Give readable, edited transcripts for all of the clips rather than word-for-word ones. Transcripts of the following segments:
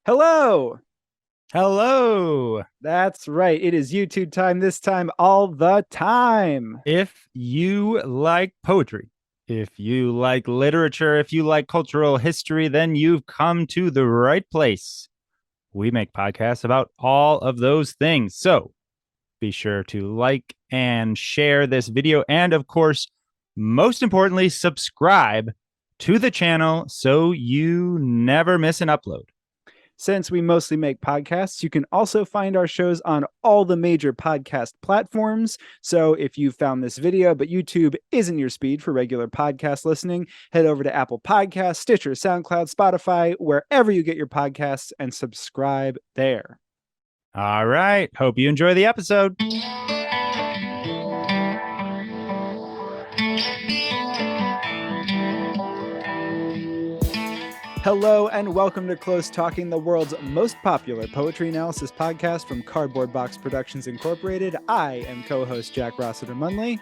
Hello! Hello. That's right. It is YouTube time, this time all the time. If you like poetry, if you like literature, if you like cultural history, then you've come to the right place. We make podcasts about all of those things. So be sure to like and share this video. And of course, most importantly, subscribe to the channel so you never miss an upload. Since we mostly make podcasts, you can also find our shows on all the major podcast platforms. So if you found this video, but YouTube isn't your speed for regular podcast listening, head over to Apple Podcasts, Stitcher, SoundCloud, Spotify, wherever you get your podcasts, and subscribe there. All right. Hope you enjoy the episode. Hello and welcome to Close Talking, the world's most popular poetry analysis podcast from Cardboard Box Productions Incorporated. I am co-host Jack Rossiter Munley.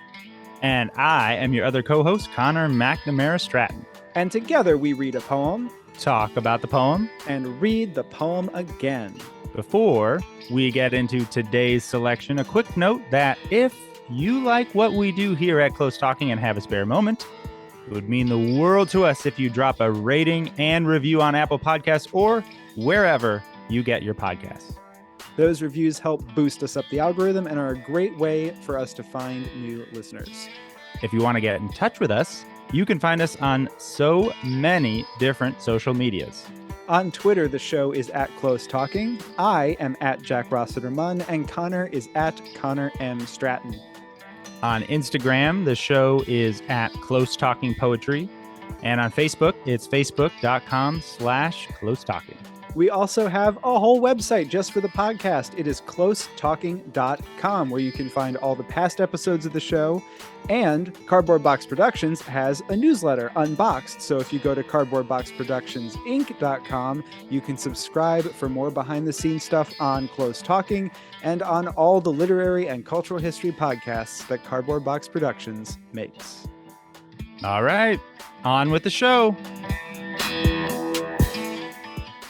And I am your other co-host, Connor McNamara Stratton. And together we read a poem, talk about the poem, and read the poem again. Before we get into today's selection, a quick note that if you like what we do here at Close Talking and have a spare moment, it would mean the world to us if you drop a rating and review on Apple Podcasts or wherever you get your podcasts. Those reviews help boost us up the algorithm and are a great way for us to find new listeners. If you want to get in touch with us, you can find us on so many different social medias. On Twitter, the show is at Close Talking. I am at Jack Rossiter Munn, and Connor is at Connor M. Stratton. On Instagram, the show is at Close Talking Poetry. And on Facebook, it's facebook.com/Close Talking. We also have a whole website just for the podcast. It is closetalking.com, where you can find all the past episodes of the show. And Cardboard Box Productions has a newsletter, Unboxed. So if you go to cardboardboxproductionsinc.com, you can subscribe for more behind-the-scenes stuff on Close Talking and on all the literary and cultural history podcasts that Cardboard Box Productions makes. All right, on with the show.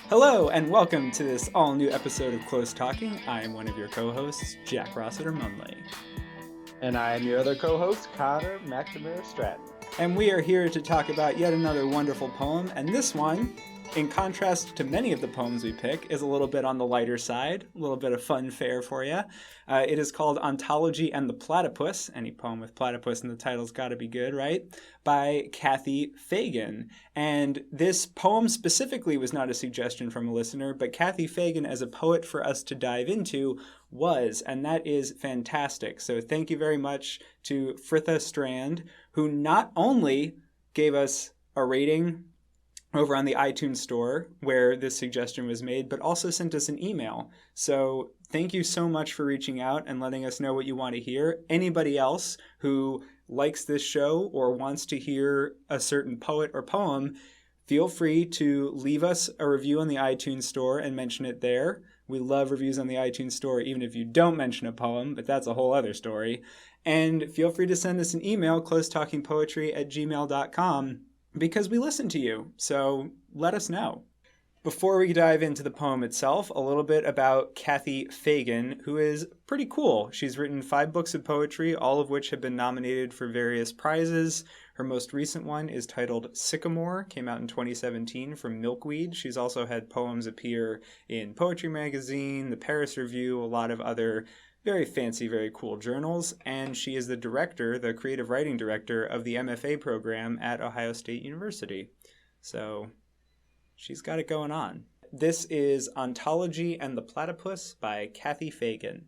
Hello, and welcome to this all-new episode of Close Talking. I am one of your co-hosts, Jack Rossiter Munley. And I am your other co-host, Connor McNamara Stratton. And we are here to talk about yet another wonderful poem, and this one, in contrast to many of the poems we pick, is a little bit on the lighter side, a little bit of fun fare for you. It is called Ontology and the Platypus. Any poem with platypus in the title's got to be good, right? By Kathy Fagan. And this poem specifically was not a suggestion from a listener, but Kathy Fagan as a poet for us to dive into was, and that is fantastic. So thank you very much to Fritha Strand, who not only gave us a rating over on the iTunes store where this suggestion was made, but also sent us an email. So thank you so much for reaching out and letting us know what you want to hear. Anybody else who likes this show or wants to hear a certain poet or poem, feel free to leave us a review on the iTunes store and mention it there. We love reviews on the iTunes store, even if you don't mention a poem, but that's a whole other story. And feel free to send us an email, closetalkingpoetry@gmail.com, because we listen to you, so let us know. Before we dive into the poem itself, a little bit about Kathy Fagan, who is pretty cool. She's written 5 books of poetry, all of which have been nominated for various prizes. Her most recent one is titled Sycamore, came out in 2017 from Milkweed. She's also had poems appear in Poetry Magazine, the Paris Review, a lot of other very fancy, very cool journals, and she is the director, the creative writing director of the MFA program at Ohio State University. So she's got it going on. This is Ontology and the Platypus by Kathy Fagan.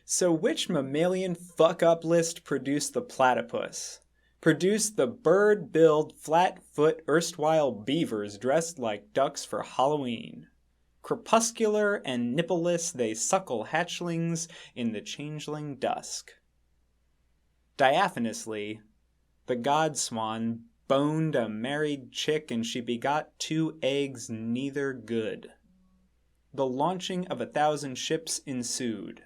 So which mammalian fuck-up list produced the platypus? Produced the bird-billed, flat-foot, erstwhile beavers dressed like ducks for Halloween. Crepuscular and nipple-less, they suckle hatchlings in the changeling dusk. Diaphanously, the god-swan boned a married chick and she begot 2 eggs neither good. The launching of 1,000 ships ensued.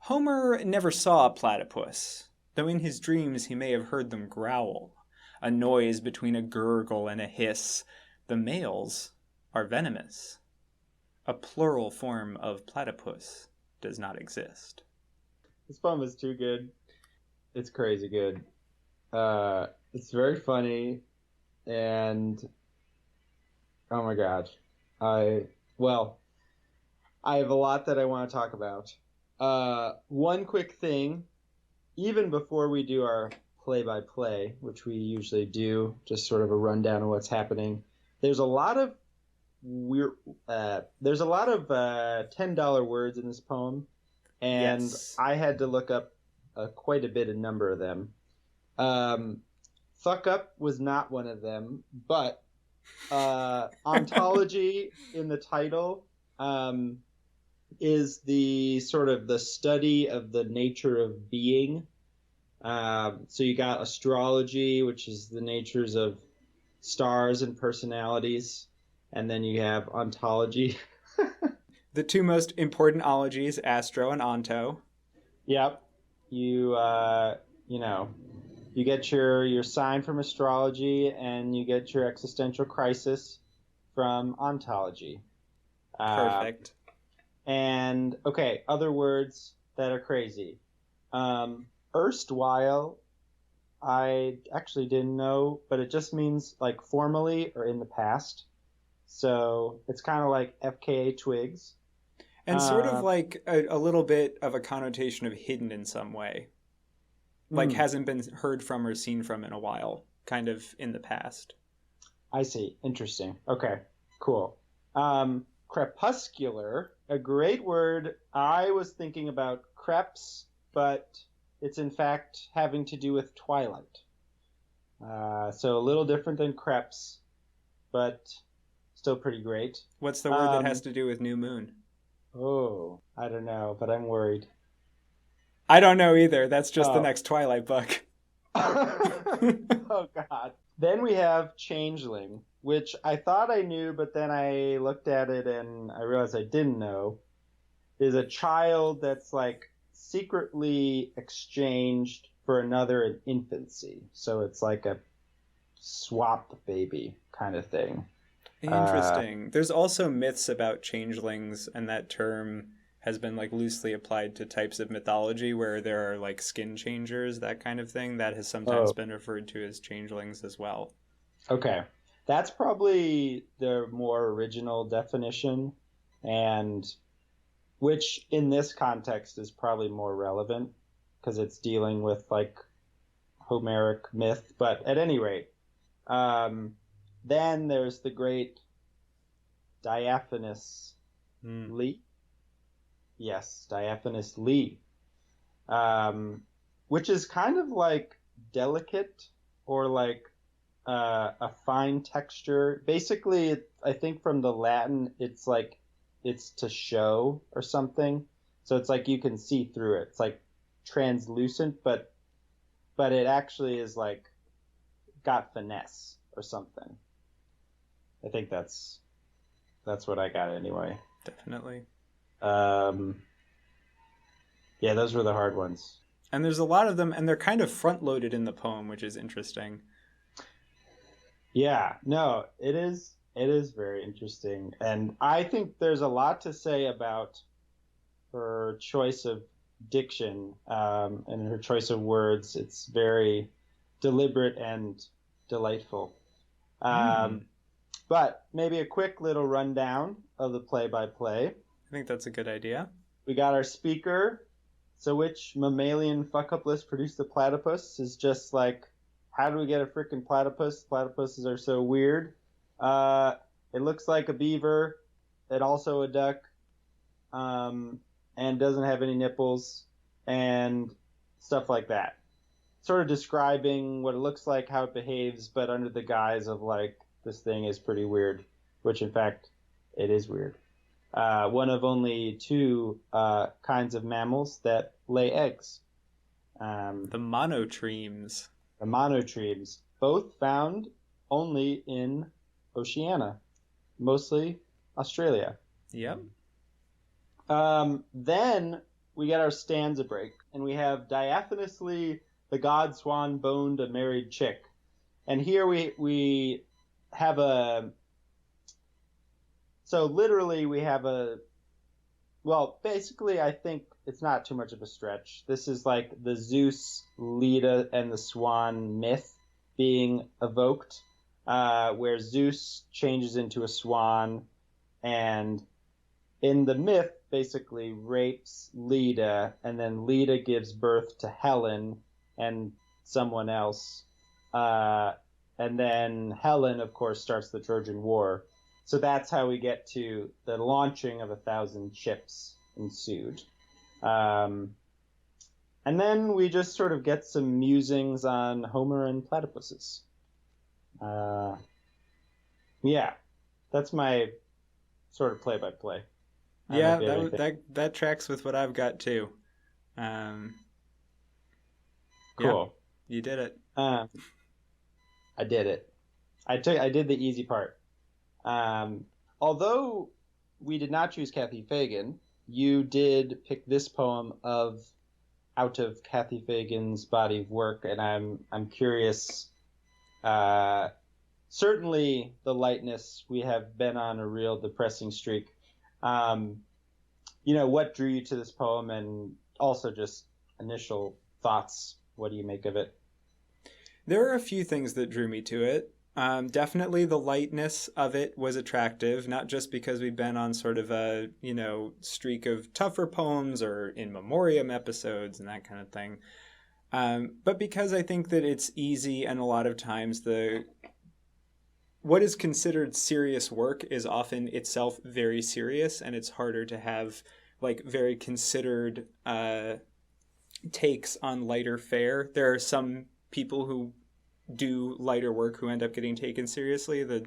Homer never saw a platypus, though in his dreams he may have heard them growl, a noise between a gurgle and a hiss. The males are venomous. A plural form of platypus does not exist. This poem is too good. It's crazy good. It's very funny, and oh my gosh, I have a lot that I want to talk about. One quick thing, even before we do our play-by-play, which we usually do, just sort of a rundown of what's happening. There's a lot of $10 words in this poem, and Yes. I had to look up quite a number of them. Fuck up was not one of them, but ontology in the title is the sort of the study of the nature of being. So you got astrology, which is the natures of stars and personalities, and then you have ontology. The two most important ologies, astro and onto. Yep. You you get your sign from astrology, and you get your existential crisis from ontology. Perfect. And okay, other words that are crazy. Erstwhile, I actually didn't know, but it just means like formerly or in the past. So it's kind of like FKA twigs. And sort of like a little bit of a connotation of hidden in some way. Like hasn't been heard from or seen from in a while, kind of in the past. I see. Interesting. Okay, cool. Crepuscular, a great word. I was thinking about crepes, but it's in fact having to do with twilight. So a little different than crepes, but still pretty great. What's the word that has to do with new moon? Oh, I don't know, but I'm worried. I don't know either. That's just the next Twilight book. Oh, God. Then we have changeling, which I thought I knew, but then I looked at it and I realized I didn't know, is a child that's like secretly exchanged for another in infancy. So it's like a swap baby kind of thing. Interesting. There's also myths about changelings, and that term has been like loosely applied to types of mythology where there are like skin changers, that kind of thing. That has sometimes been referred to as changelings as well. Okay. That's probably the more original definition, and which in this context is probably more relevant because it's dealing with like Homeric myth. But at any rate, then there's the great Diaphanously. Yes, Diaphanously. Which is kind of like delicate or like a fine texture. Basically, I think from the Latin, it's like it's to show or something. So it's like you can see through it. It's like translucent, but it actually is like got finesse or something. I think that's what I got anyway. Definitely. Yeah, those were the hard ones. And there's a lot of them, and they're kind of front-loaded in the poem, which is interesting. Yeah, no, it is very interesting. And I think there's a lot to say about her choice of diction and her choice of words. It's very deliberate and delightful. But maybe a quick little rundown of the play-by-play. I think that's a good idea. We got our speaker. So which mammalian fuck-up list produced the platypus is just like, how do we get a freaking platypus? Platypuses are so weird. It looks like a beaver. It also a duck. And doesn't have any nipples and stuff like that. Sort of describing what it looks like, how it behaves, but under the guise of like, this thing is pretty weird, which in fact, it is weird. One of only two kinds of mammals that lay eggs. The monotremes. The monotremes, both found only in Oceania, mostly Australia. Yep. Then we get our stanza break, and we have Diaphanously, the god-swan boned a married chick. And here we have a So literally we have basically I think it's not too much of a stretch. This is like the Zeus, Leda, and the swan myth being evoked, where Zeus changes into a swan and in the myth basically rapes Leda, and then Leda gives birth to Helen and someone else. And then Helen, of course, starts the Trojan War. So that's how we get to the launching of 1,000 ships ensued. And then we just sort of get some musings on Homer and platypuses. Yeah, that's my sort of play-by-play. Yeah, that tracks with what I've got too. Cool. Yeah, you did it. I did it. I did the easy part. Although we did not choose Kathy Fagan, you did pick this poem out of Kathy Fagan's body of work, and I'm curious. Certainly, the lightness, we have been on a real depressing streak. What drew you to this poem, and also just initial thoughts. What do you make of it? There are a few things that drew me to it. Definitely the lightness of it was attractive, not just because we've been on sort of a, streak of tougher poems or in memoriam episodes and that kind of thing. But because I think that it's easy, and a lot of times what is considered serious work is often itself very serious, and it's harder to have like very considered takes on lighter fare. There are some people who do lighter work who end up getting taken seriously. The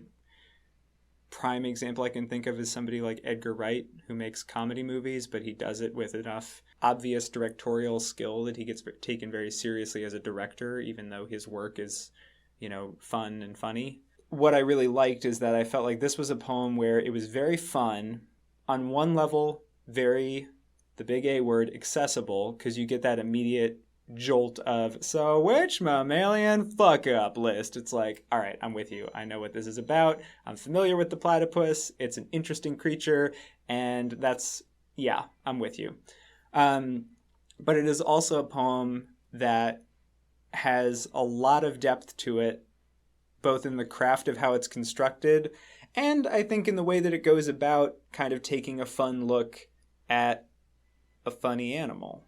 prime example I can think of is somebody like Edgar Wright, who makes comedy movies, but he does it with enough obvious directorial skill that he gets taken very seriously as a director, even though his work is, fun and funny. What I really liked is that I felt like this was a poem where it was very fun, on one level, very, the big A word, accessible, because you get that immediate jolt of, so which mammalian fuck up list? It's like, all right, I'm with you. I know what this is about. I'm familiar with the platypus. It's an interesting creature, and I'm with you. But it is also a poem that has a lot of depth to it, both in the craft of how it's constructed, and I think in the way that it goes about kind of taking a fun look at a funny animal.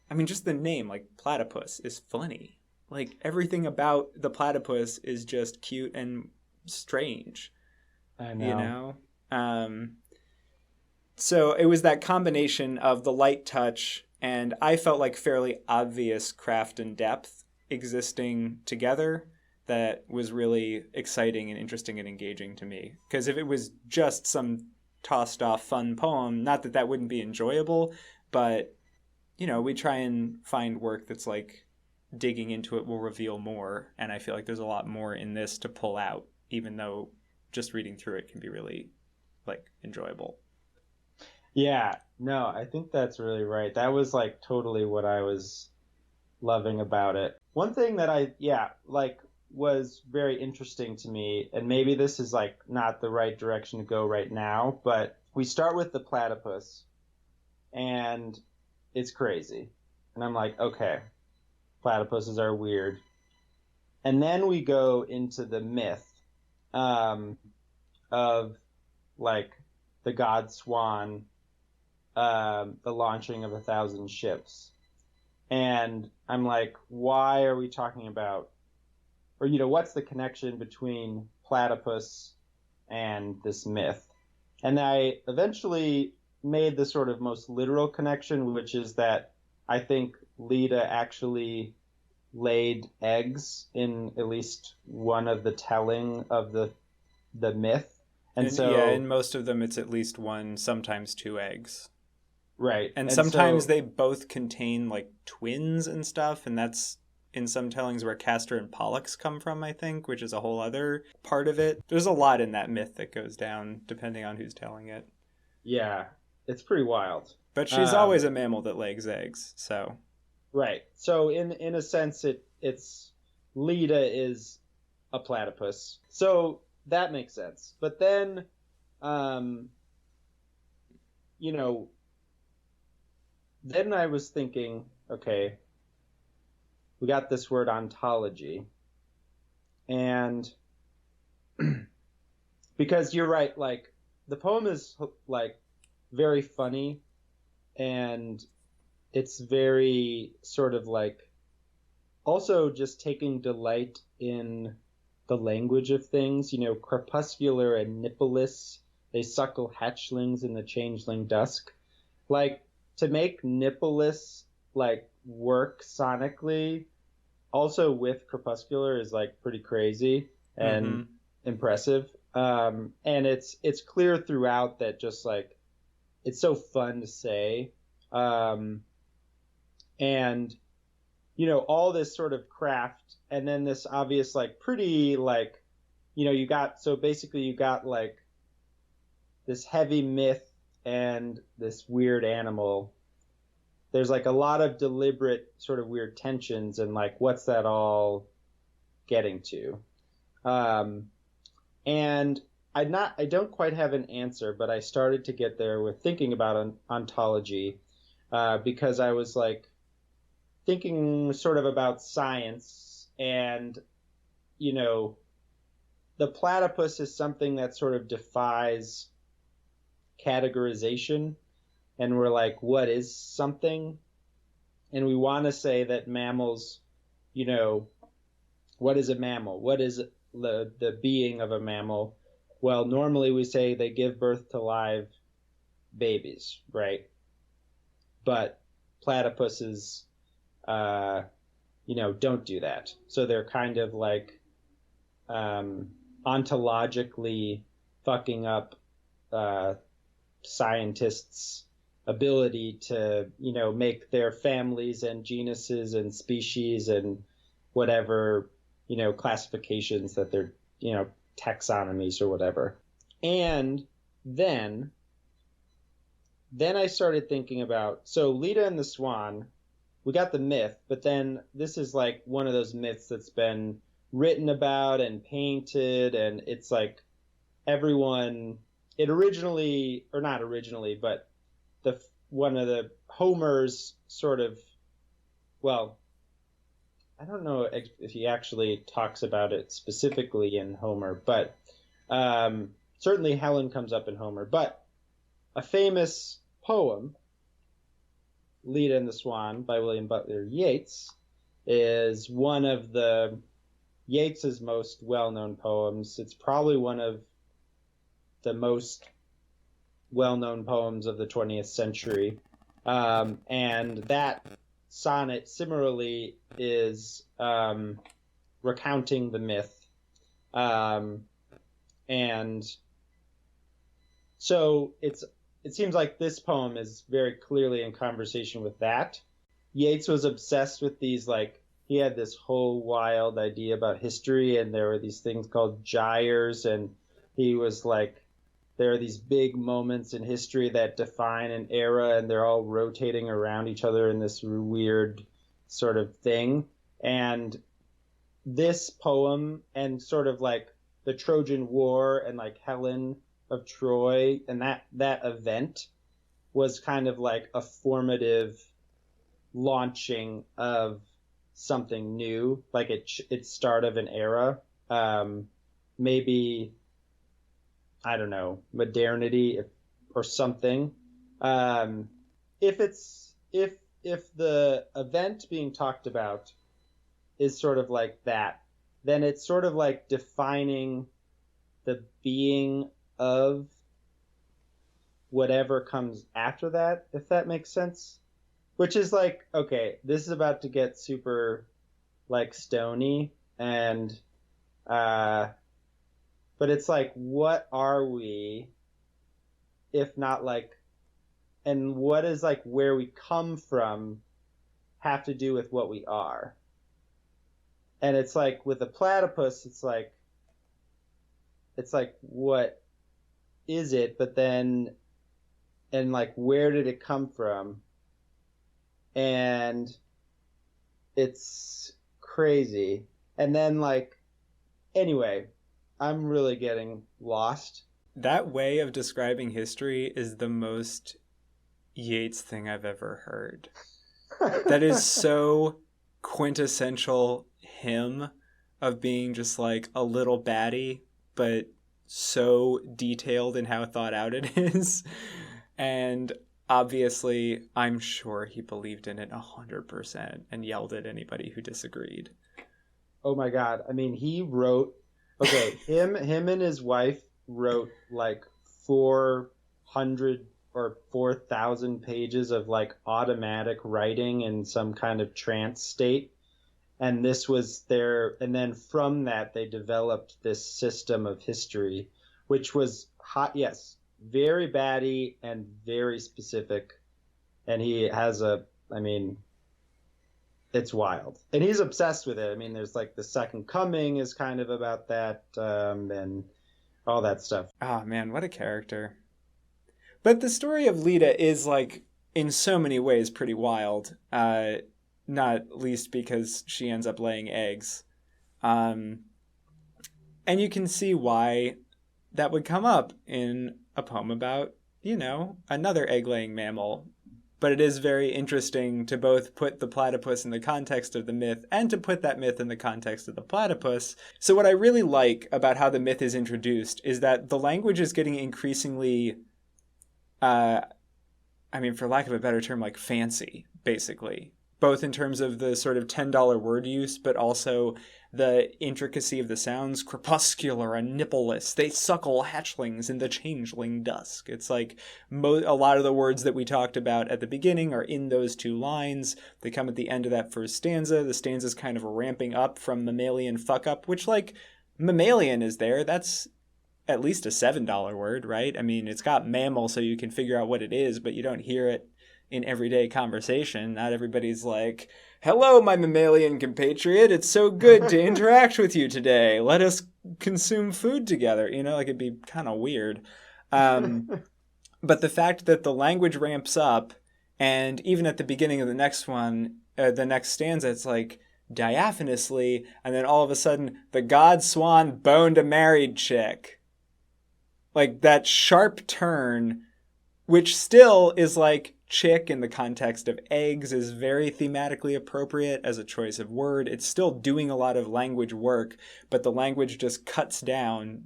I mean, just the name, like platypus, is funny. Like everything about the platypus is just cute and strange. I know. So it was that combination of the light touch and I felt like fairly obvious craft and depth existing together that was really exciting and interesting and engaging to me. Because if it was just some tossed off fun poem, not that that wouldn't be enjoyable, but we try and find work that's like digging into it will reveal more. And I feel like there's a lot more in this to pull out, even though just reading through it can be really like enjoyable. Yeah, no, I think that's really right. That was like totally what I was loving about it. One thing that was very interesting to me, and maybe this is like not the right direction to go right now, but we start with the platypus and it's crazy. And I'm like, okay, platypuses are weird. And then we go into the myth of like the god-swan, the launching of 1,000 ships. And I'm like, why are we talking about, or, what's the connection between platypus and this myth? And I eventually made the sort of most literal connection, which is that I think Leda actually laid eggs in at least one of the telling of the myth. And so in most of them it's at least one, sometimes two eggs. Right. And sometimes they both contain like twins and stuff, and that's in some tellings where Castor and Pollux come from, I think, which is a whole other part of it. There's a lot in that myth that goes down depending on who's telling it. Yeah, it's pretty wild. But she's always a mammal that lays eggs, so. Right. So in a sense, it's Leda is a platypus. So that makes sense. But then you know, then I was thinking, okay, we got this word ontology. And because you're right, like the poem is like very funny, and it's very sort of like also just taking delight in the language of things. Crepuscular and nipple-less, they suckle hatchlings in the changeling dusk. Like, to make nipple-less like work sonically also with Crepuscular is like pretty crazy and impressive. And it's clear throughout that just like it's so fun to say. And all this sort of craft, and then this obvious like pretty like you got like this heavy myth and this weird animal. There's like a lot of deliberate sort of weird tensions, and like what's that all getting to? And I don't quite have an answer, but I started to get there with thinking about ontology, because I was like thinking sort of about science, and the platypus is something that sort of defies categorization, and we're like, what is something? And we want to say that mammals, what is a mammal? What is the being of a mammal? Well, normally we say they give birth to live babies, right? But platypuses, don't do that. So they're kind of like ontologically fucking up scientists' ability to, make their families and genuses and species and whatever, classifications that they're, taxonomies or whatever. And then I started thinking about, so Leda and the Swan, we got the myth, but then this is like one of those myths that's been written about and painted, and it's like everyone, it originally, or not originally, but one of the Homer's sort of, well, I don't know if he actually talks about it specifically in Homer, but certainly Helen comes up in Homer. But a famous poem, Leda and the Swan by William Butler Yeats, is one of Yeats's most well-known poems. It's probably one of the most well-known poems of the 20th century. And that sonnet similarly is recounting the myth. And so it seems like this poem is very clearly in conversation with that. Yeats was obsessed with these, like, he had this whole wild idea about history, and there were these things called gyres, and he was like, there are these big moments in history that define an era, and they're all rotating around each other in this weird sort of thing. And this poem, and sort of like the Trojan War and like Helen of Troy, and that event was kind of like a formative launching of something new, like it's start of an era. Maybe, I don't know, modernity or something. If the event being talked about is sort of like that, then it's sort of like defining the being of whatever comes after that, if that makes sense. Which is like, okay, this is about to get super like stony, and but it's like, what are we if not like, and what is like where we come from have to do with what we are? And it's like with the platypus, it's like what is it? But then, and like, where did it come from? And it's crazy. And then like, anyway, I'm really getting lost. That way of describing history is the most Yeats thing I've ever heard. That is so quintessential him of being just like a little baddie, but so detailed in how thought out it is. And obviously, I'm sure he believed in it 100% and yelled at anybody who disagreed. Oh my God. I mean, he wrote, okay, him and his wife wrote like 400 or 4,000 pages of like automatic writing in some kind of trance state. And this was and then from that, they developed this system of history, which was hot, yes, very batty and very specific. And he has I mean, it's wild. And he's obsessed with it. I mean, there's like the Second Coming is kind of about that, and all that stuff. Oh man, what a character. But the story of Lita is like, in so many ways, pretty wild. Not least because she ends up laying eggs. And you can see why that would come up in a poem about, another egg-laying mammal. But it is very interesting to both put the platypus in the context of the myth and to put that myth in the context of the platypus. So what I really like about how the myth is introduced is that the language is getting increasingly, for lack of a better term, like fancy, basically. Both in terms of the sort of $10 word use, but also the intricacy of the sounds. Crepuscular and nipple-less, they suckle hatchlings in the changeling dusk. It's like a lot of the words that we talked about at the beginning are in those two lines. They come at the end of that first stanza. The stanza's kind of ramping up from mammalian fuck-up, which, like, mammalian is there. That's at least a $7 word, right? I mean, it's got mammal, so you can figure out what it is, but you don't hear it in everyday conversation. Not everybody's like, hello, my mammalian compatriot. It's so good to interact with you today. Let us consume food together. Like it'd be kind of weird. But the fact that the language ramps up, and even at the beginning of the next one, the next stanza, it's like, Diaphanously, and then all of a sudden, the god-swan boned a married chick. Like that sharp turn, which still is like, chick in the context of eggs is very thematically appropriate as a choice of word. It's still doing a lot of language work, but the language just cuts down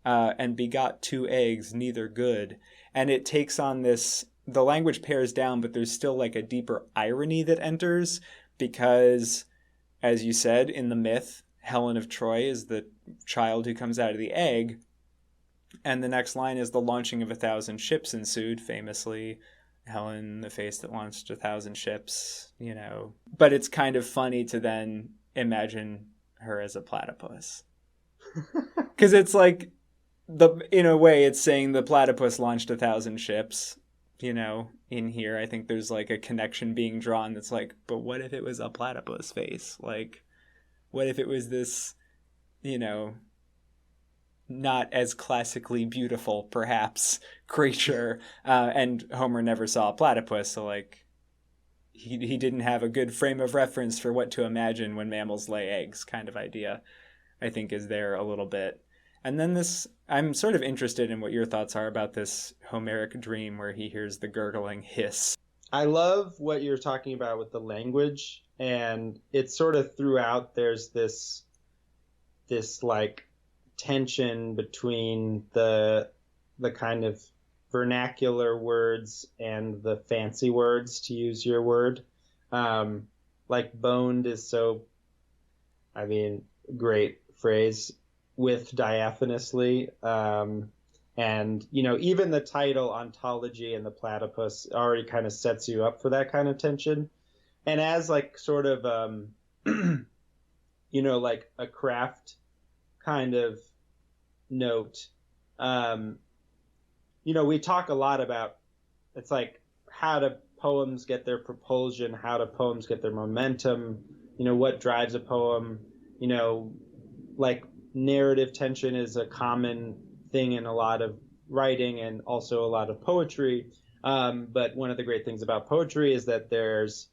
and begot 2 eggs, neither good. And it takes on this, the language pares down, but there's still like a deeper irony that enters because, as you said, in the myth, Helen of Troy is the child who comes out of the egg. And the next line is the launching of 1,000 ships ensued, famously. Helen, the face that launched 1,000 ships, But it's kind of funny to then imagine her as a platypus. Because it's like, in a way, it's saying the platypus launched 1,000 ships, in here. I think there's like a connection being drawn that's like, but what if it was a platypus face? Like, what if it was this, not as classically beautiful, perhaps, creature, and Homer never saw a platypus, so like he didn't have a good frame of reference for what to imagine when mammals lay eggs kind of idea, I think is there a little bit. And then I'm sort of interested in what your thoughts are about this Homeric dream where he hears the gurgling hiss. I love what you're talking about with the language, and it's sort of throughout there's this like tension between the kind of vernacular words and the fancy words, to use your word. Like boned is so, great phrase with Diaphanously. And, even the title Ontology and the Platypus already kind of sets you up for that kind of tension. And as like sort of, like a craft kind of note, we talk a lot about, it's like, how do poems get their propulsion? How do poems get their momentum? What drives a poem? Like narrative tension is a common thing in a lot of writing and also a lot of poetry. But one of the great things about poetry is that there's,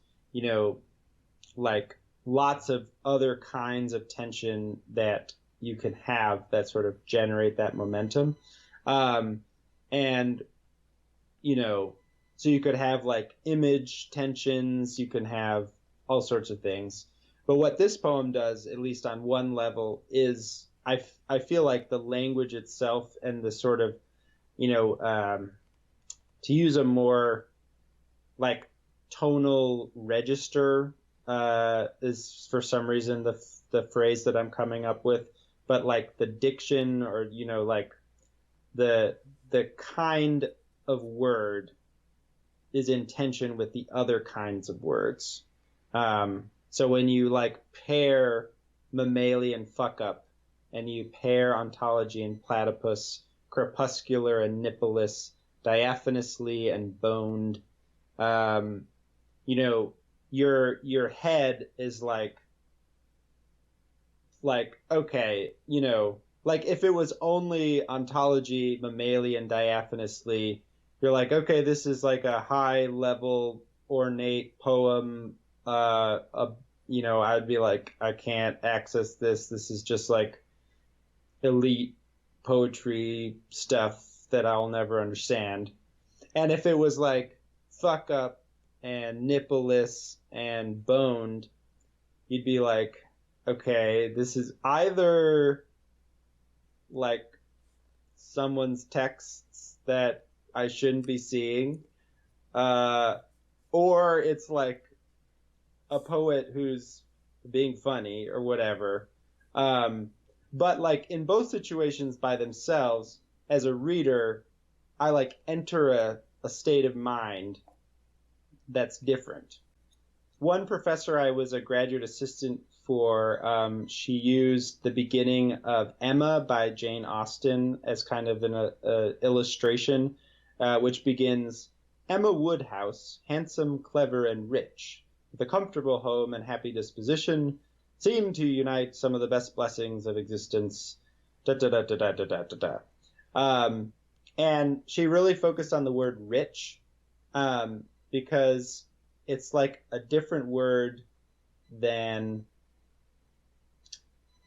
like lots of other kinds of tension that you can have that sort of generate that momentum. And, So you could have like image tensions, you can have all sorts of things. But what this poem does, at least on one level, is I feel like the language itself and the sort of, to use a more like tonal register is for some reason the phrase that I'm coming up with, but like the diction or like the kind of word is in tension with the other kinds of words. So when you like pair mammalian fuck up and you pair ontology and platypus, crepuscular and nipple-less, diaphanously and boned, your head is like okay, like if it was only ontology, mammalian, diaphanously, you're like, okay, this is like a high level ornate poem. I'd be like, I can't access this. This is just like elite poetry stuff that I'll never understand. And if it was like fuck up and nipple-less and boned, you'd be like, okay, this is either like someone's texts that I shouldn't be seeing, or it's like a poet who's being funny or whatever. But like in both situations by themselves, as a reader, I like enter a state of mind that's different. One professor I was a graduate assistant for, she used the beginning of Emma by Jane Austen as kind of an illustration, which begins, Emma Woodhouse, handsome, clever, and rich, with a comfortable home and happy disposition, seemed to unite some of the best blessings of existence. Da da da da da da da da da. And she really focused on the word rich, because it's like a different word than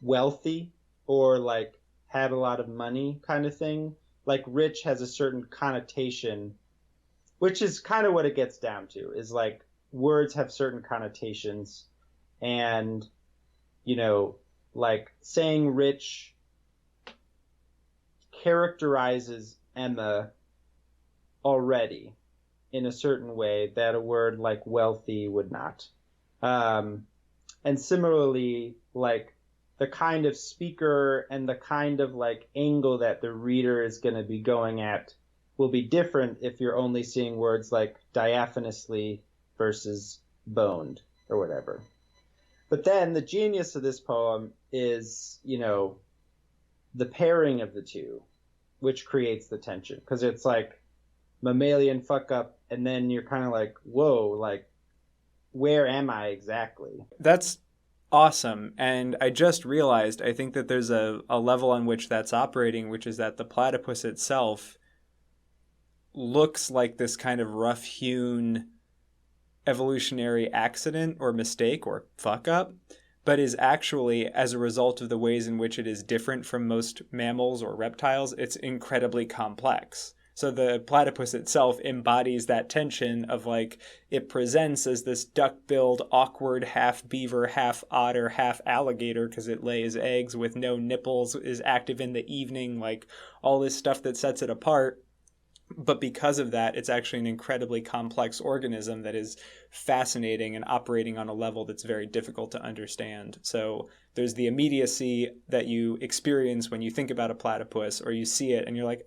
wealthy or like had a lot of money kind of thing. Like rich has a certain connotation, which is kind of what it gets down to, is like words have certain connotations. And, like saying rich characterizes Emma already in a certain way that a word like wealthy would not. And similarly, like the kind of speaker and the kind of like angle that the reader is going to be going at will be different if you're only seeing words like diaphanously versus boned or whatever. But then the genius of this poem is, the pairing of the two, which creates the tension. Because it's like mammalian fuck up, and then you're kind of like, whoa, like, where am I exactly? That's awesome. And I just realized, I think that there's a level on which that's operating, which is that the platypus itself looks like this kind of rough-hewn evolutionary accident or mistake or fuck up, but is actually, as a result of the ways in which it is different from most mammals or reptiles, it's incredibly complex. So the platypus itself embodies that tension of like, it presents as this duck-billed, awkward, half beaver, half otter, half alligator because it lays eggs with no nipples, is active in the evening, like all this stuff that sets it apart. But because of that, it's actually an incredibly complex organism that is fascinating and operating on a level that's very difficult to understand. So there's the immediacy that you experience when you think about a platypus, or you see it and you're like,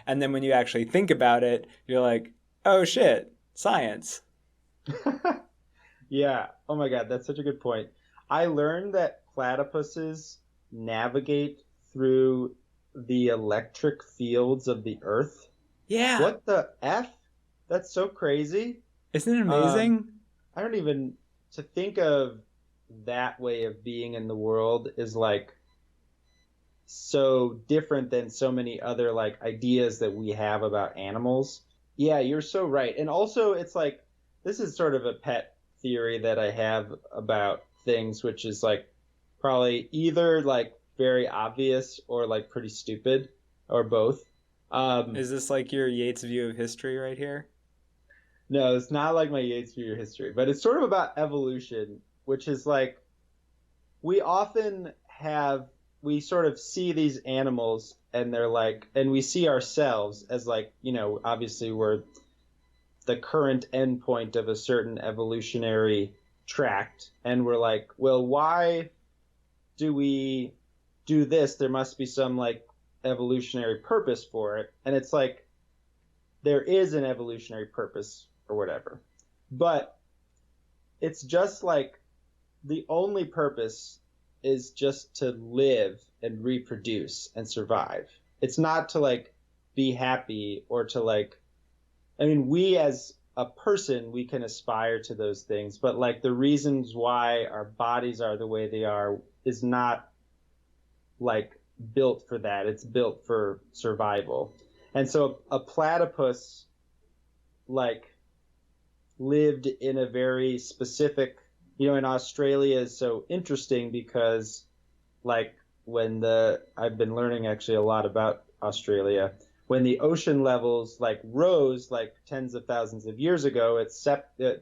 and then when you actually think about it, you're like, oh shit, science. Yeah. Oh my God, that's such a good point. I learned that platypuses navigate through the electric fields of the earth. Yeah. What the F? That's so crazy. Isn't it amazing? I don't even, to think of that way of being in the world is like so different than so many other like ideas that we have about animals. Yeah, you're so right. And also it's like, this is sort of a pet theory that I have about things, which is like probably either like very obvious or like pretty stupid or both. Is this like your Yeats view of history right here? No, it's not like my Yeats view of history, but it's sort of about evolution, which is like we often have we sort of see these animals and they're like and we see ourselves as like, obviously we're the current endpoint of a certain evolutionary tract and we're like, well, why do we do this? There must be some like evolutionary purpose for it. And it's like there is an evolutionary purpose or whatever. But it's just like the only purpose is just to live and reproduce and survive. It's not to like be happy or to like, I mean, we as a person, we can aspire to those things, but like the reasons why our bodies are the way they are is not like built for that. It's built for survival. And so a platypus like lived in a very specific, in Australia is so interesting because like I've been learning actually a lot about Australia. When the ocean levels like rose like tens of thousands of years ago,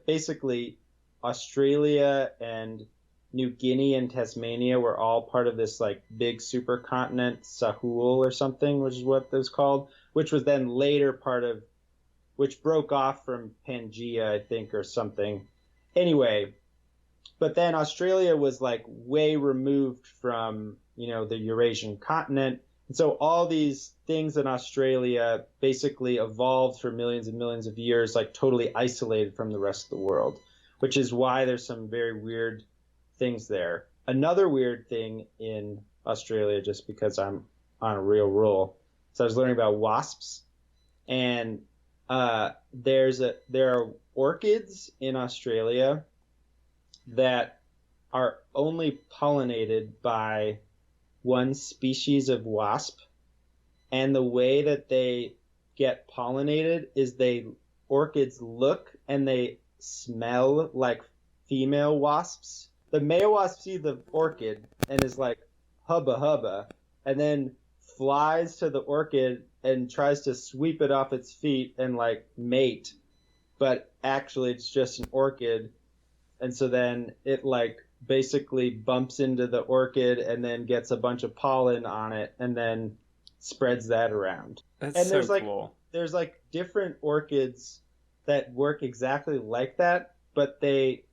basically Australia and New Guinea and Tasmania were all part of this like big supercontinent, Sahul or something, which is what it was called, which was then later which broke off from Pangea, I think, or something. Anyway, but then Australia was like way removed from, the Eurasian continent. And so all these things in Australia basically evolved for millions and millions of years, like totally isolated from the rest of the world, which is why there's some very weird things there. Another weird thing in Australia, just because I'm on a real roll, so I was learning about wasps, and there are orchids in Australia that are only pollinated by one species of wasp, and the way that they get pollinated is orchids look and they smell like female wasps. The male wasp sees the orchid and is like hubba hubba, and then flies to the orchid and tries to sweep it off its feet and like mate, but actually it's just an orchid. And so then it like basically bumps into the orchid and then gets a bunch of pollen on it and then spreads that around. That's and so there's like cool. There's like different orchids that work exactly like that, but they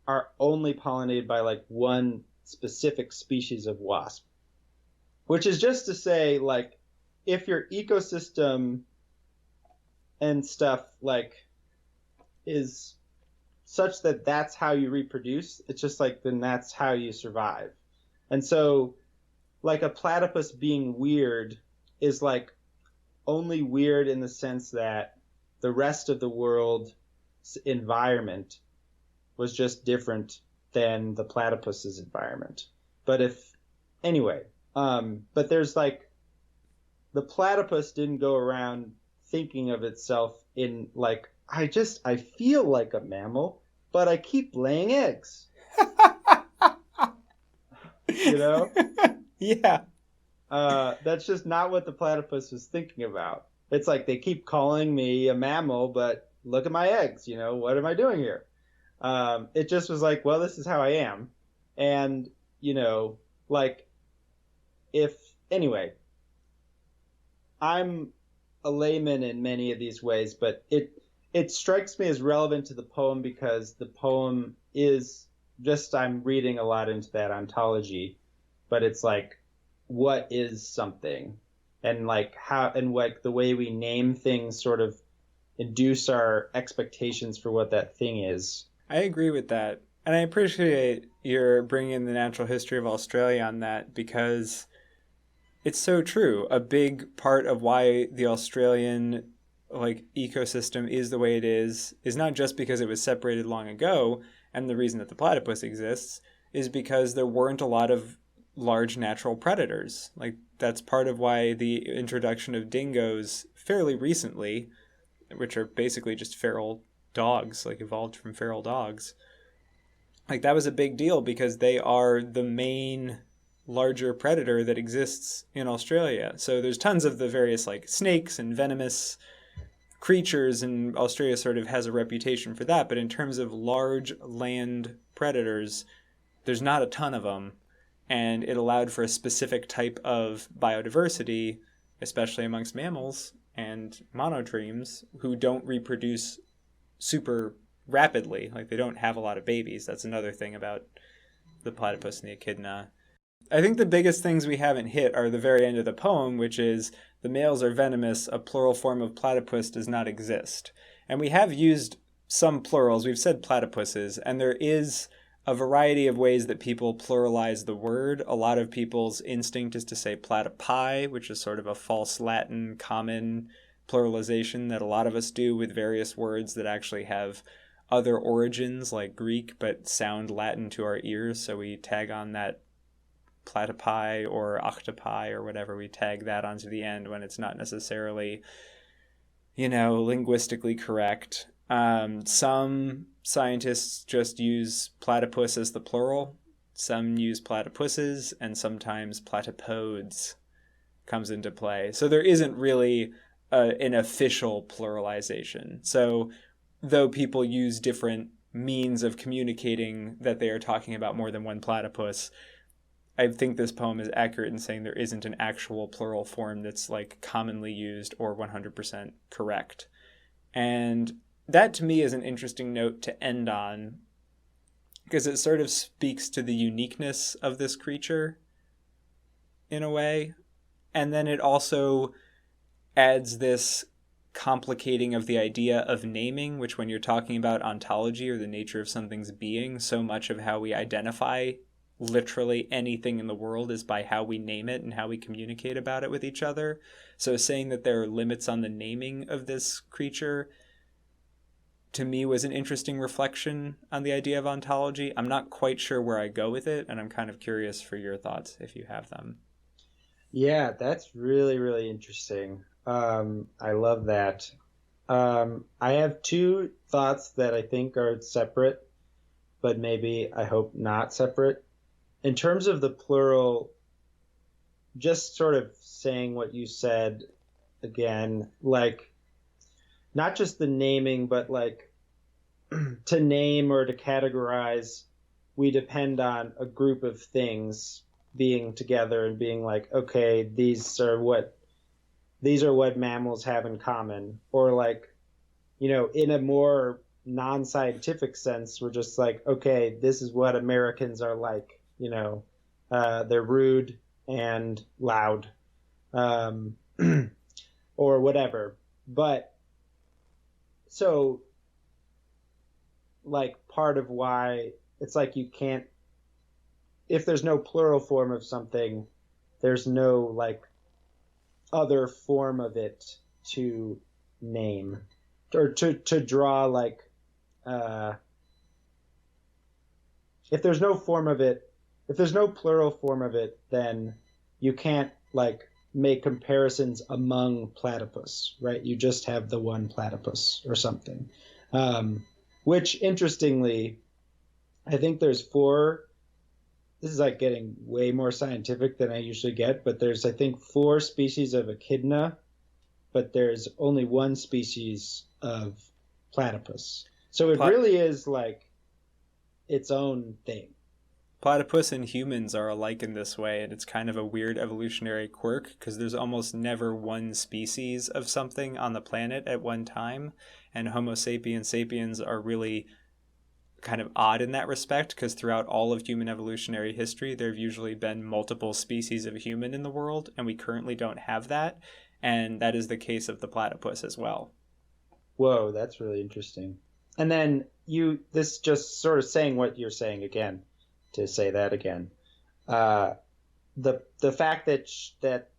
are only pollinated by like one specific species of wasp. Which is just to say, like, if your ecosystem and stuff like is such that that's how you reproduce, it's just like then that's how you survive. And so like a platypus being weird is like only weird in the sense that the rest of the world's environment was just different than the platypus's environment. But there's like the platypus didn't go around thinking of itself in like I feel like a mammal, but I keep laying eggs. Yeah. That's just not what the platypus was thinking about. It's like they keep calling me a mammal, but look at my eggs. What am I doing here? It just was like, well, this is how I am. And, like I'm a layman in many of these ways, but it strikes me as relevant to the poem because the poem is just, I'm reading a lot into that ontology, but it's like, what is something? And like how, and like the way we name things sort of induce our expectations for what that thing is. I agree with that. And I appreciate your bringing in the natural history of Australia on that because it's so true. A big part of why the Australian ecosystem is the way it is not just because it was separated long ago, and the reason that the platypus exists is because there weren't a lot of large natural predators. Like that's part of why the introduction of dingoes fairly recently, which are basically just feral dogs, like evolved from feral dogs. Like that was a big deal because they are the main larger predator that exists in Australia. So there's tons of the various like snakes and venomous creatures, and Australia sort of has a reputation for that, but in terms of large land predators, there's not a ton of them, and it allowed for a specific type of biodiversity, especially amongst mammals and monotremes who don't reproduce super rapidly. Like, they don't have a lot of babies. That's another thing about the platypus and the echidna. I think the biggest things we haven't hit are the very end of the poem, which is the males are venomous, a plural form of platypus does not exist. And we have used some plurals. We've said platypuses, and there is a variety of ways that people pluralize the word. A lot of people's instinct is to say platypi, which is sort of a false Latin common pluralization that a lot of us do with various words that actually have other origins, like Greek, but sound Latin to our ears. So we tag on that platypi or octopi or whatever, we tag that onto the end when it's not necessarily, linguistically correct. Some scientists just use platypus as the plural. Some use platypuses, and sometimes platypodes comes into play. So there isn't really an official pluralization. So though people use different means of communicating that they are talking about more than one platypus, I think this poem is accurate in saying there isn't an actual plural form that's like commonly used or 100% correct. And that to me is an interesting note to end on, because it sort of speaks to the uniqueness of this creature in a way. And then it also adds this complicating of the idea of naming, which when you're talking about ontology or the nature of something's being, so much of how we identify literally anything in the world is by how we name it and how we communicate about it with each other. So saying that there are limits on the naming of this creature, to me, was an interesting reflection on the idea of ontology. I'm not quite sure where I go with it, and I'm kind of curious for your thoughts if you have them. Yeah, that's really, really interesting. I love that. I have two thoughts that I think are separate, but maybe I hope not separate. In terms of the plural, just sort of saying what you said again, like not just the naming, but like to name or to categorize, we depend on a group of things being together and being like, okay, these are what mammals have in common. Or like, in a more non-scientific sense, we're just like, okay, this is what Americans are like. They're rude and loud, or whatever. But so, like, part of why it's like you can't, if there's no plural form of something, there's no like other form of it to name or to draw, like, if there's no form of it, if there's no plural form of it, then you can't like make comparisons among platypus, right? You just have the one platypus or something. Which interestingly, I think there's four, this is like getting way more scientific than I usually get, but there's, I think, 4 species of echidna, but there's only 1 species of platypus. So it really is like its own thing. Platypus and humans are alike in this way, and it's kind of a weird evolutionary quirk because there's almost never one species of something on the planet at one time, and Homo sapiens sapiens are really kind of odd in that respect because throughout all of human evolutionary history there have usually been multiple species of human in the world, and we currently don't have that, and that is the case of the platypus as well. Whoa, that's really interesting. And then this just sort of saying what you're saying again, to say that again. The fact that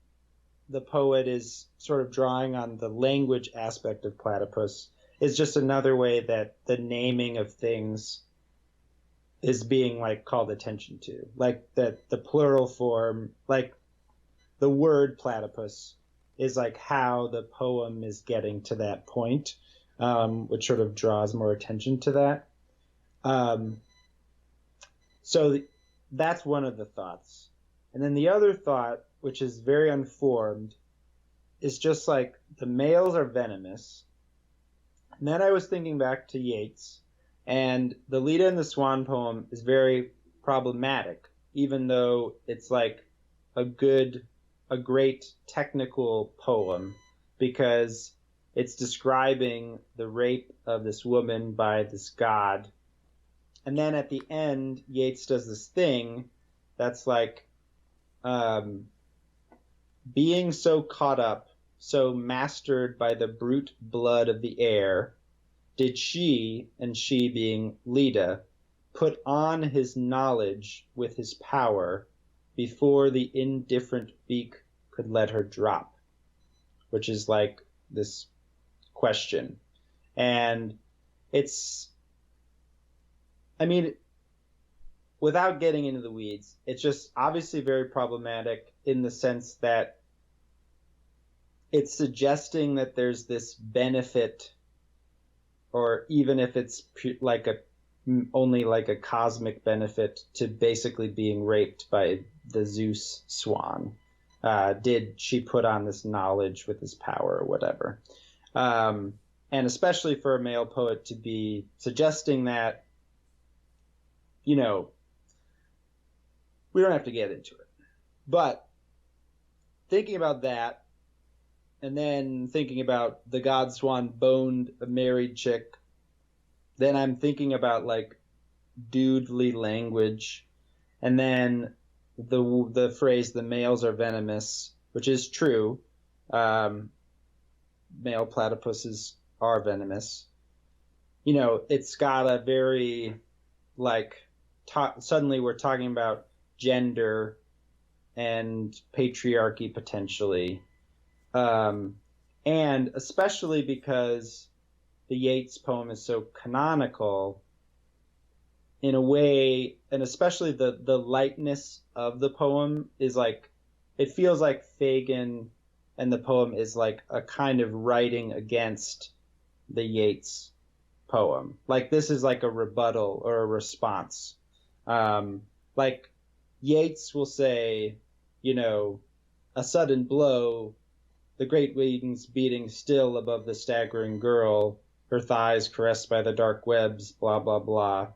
the poet is sort of drawing on the language aspect of platypus is just another way that the naming of things is being like called attention to. Like that the plural form, like the word platypus is like how the poem is getting to that point, which sort of draws more attention to that. So that's one of the thoughts. And then the other thought, which is very unformed, is just like the males are venomous. And then I was thinking back to Yeats, and the Leda and the Swan poem is very problematic, even though it's like a great technical poem, because it's describing the rape of this woman by this god. And then at the end, Yeats does this thing that's like, being so caught up, so mastered by the brute blood of the air, did she, and she being Leda, put on his knowledge with his power before the indifferent beak could let her drop, which is like this question. And it's, I mean, without getting into the weeds, it's just obviously very problematic in the sense that it's suggesting that there's this benefit, or even if it's like only like a cosmic benefit, to basically being raped by the Zeus swan. Did she put on this knowledge with his power or whatever? And especially for a male poet to be suggesting that, we don't have to get into it. But thinking about that, and then thinking about the god-swan boned a married chick, then I'm thinking about like dudely language, and then the phrase "the males are venomous," which is true. Male platypuses are venomous. It's got a very like suddenly we're talking about gender and patriarchy potentially. And especially because the Yeats poem is so canonical in a way, and especially the lightness of the poem is like, it feels like Fagan and the poem is like a kind of writing against the Yeats poem. Like this is like a rebuttal or a response. Like Yeats will say, a sudden blow, the great wings beating still above the staggering girl, her thighs caressed by the dark webs, blah, blah, blah.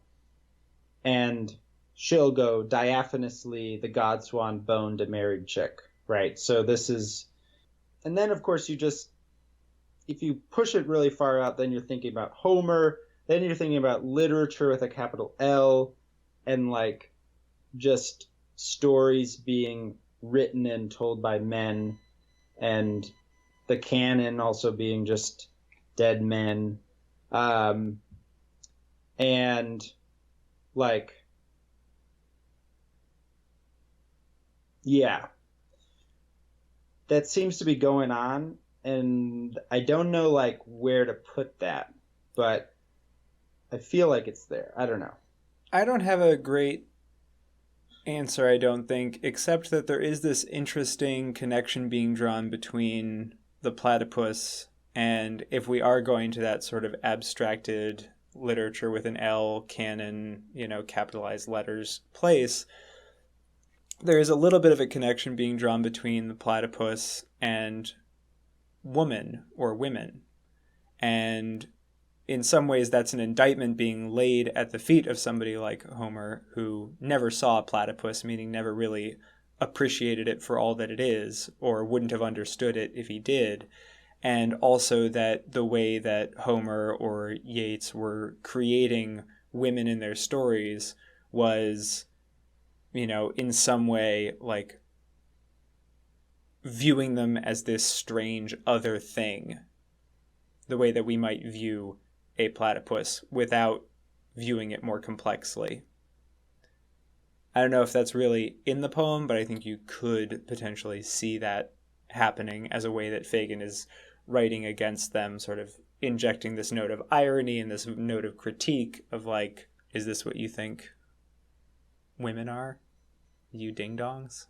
And she'll go, Diaphanously, the god-swan boned a married chick, right? So this is, and then of course if you push it really far out, then you're thinking about Homer, then you're thinking about literature with a capital L, and like just stories being written and told by men, and the canon also being just dead men. And like, yeah, that seems to be going on, and I don't know like where to put that, but I feel like it's there. I don't know. I don't have a great answer, I don't think, except that there is this interesting connection being drawn between the platypus and, if we are going to that sort of abstracted literature with an L canon, capitalized letters place, there is a little bit of a connection being drawn between the platypus and woman or women. And in some ways, that's an indictment being laid at the feet of somebody like Homer, who never saw a platypus, meaning never really appreciated it for all that it is, or wouldn't have understood it if he did. And also that the way that Homer or Yeats were creating women in their stories was, in some way, like viewing them as this strange other thing, the way that we might view a platypus without viewing it more complexly. I don't know if that's really in the poem, but I think you could potentially see that happening as a way that Fagan is writing against them, sort of injecting this note of irony and this note of critique of like, is this what you think women are? You ding-dongs?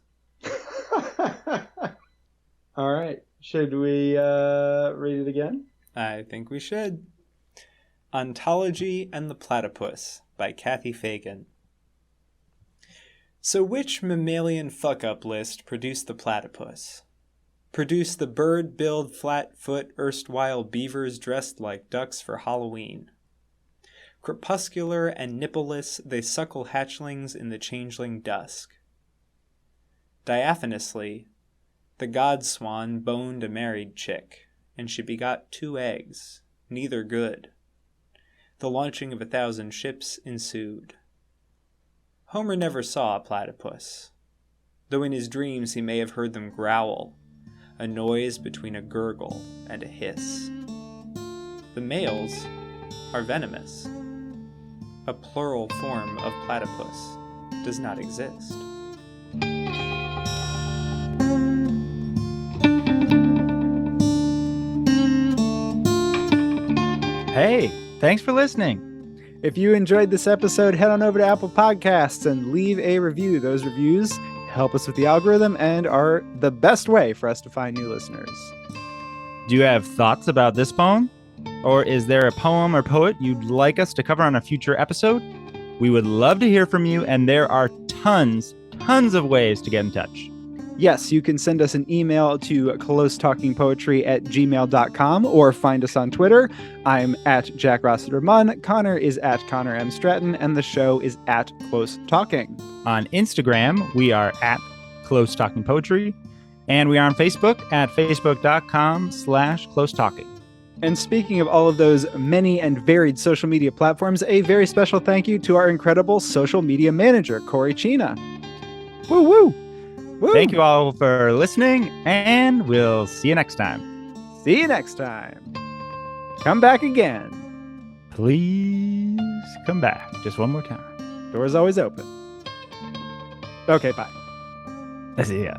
All right. Should we read it again? I think we should. Ontology and the Platypus by Kathy Fagan. So which mammalian fuck-up list produced the platypus? Produce the bird-billed flat-foot erstwhile beavers dressed like ducks for Halloween. Crepuscular and nipple-less, they suckle hatchlings in the changeling dusk. Diaphanously, the god-swan boned a married chick, and she begot 2 eggs, neither good. The launching of 1,000 ships ensued. Homer never saw a platypus, though in his dreams he may have heard them growl, a noise between a gurgle and a hiss. The males are venomous. A plural form of platypus does not exist. Hey, thanks for listening. If you enjoyed this episode, head on over to Apple Podcasts and leave a review. Those reviews help us with the algorithm and are the best way for us to find new listeners. Do you have thoughts about this poem? Or is there a poem or poet you'd like us to cover on a future episode? We would love to hear from you, and there are tons of ways to get in touch. Yes, you can send us an email to closetalkingpoetry@gmail.com or find us on Twitter. I'm at Jack Rossiter Munn, Connor is at Connor M. Stratton, and the show is at Close Talking. On Instagram, we are at Close Talking Poetry, and we are on Facebook at facebook.com/closetalking. And speaking of all of those many and varied social media platforms, a very special thank you to our incredible social media manager, Corey Chena. Woo woo! Woo. Thank you all for listening, and we'll see you next time. See you next time. Come back again. Please come back just one more time. Door's always open. Okay, bye. See ya.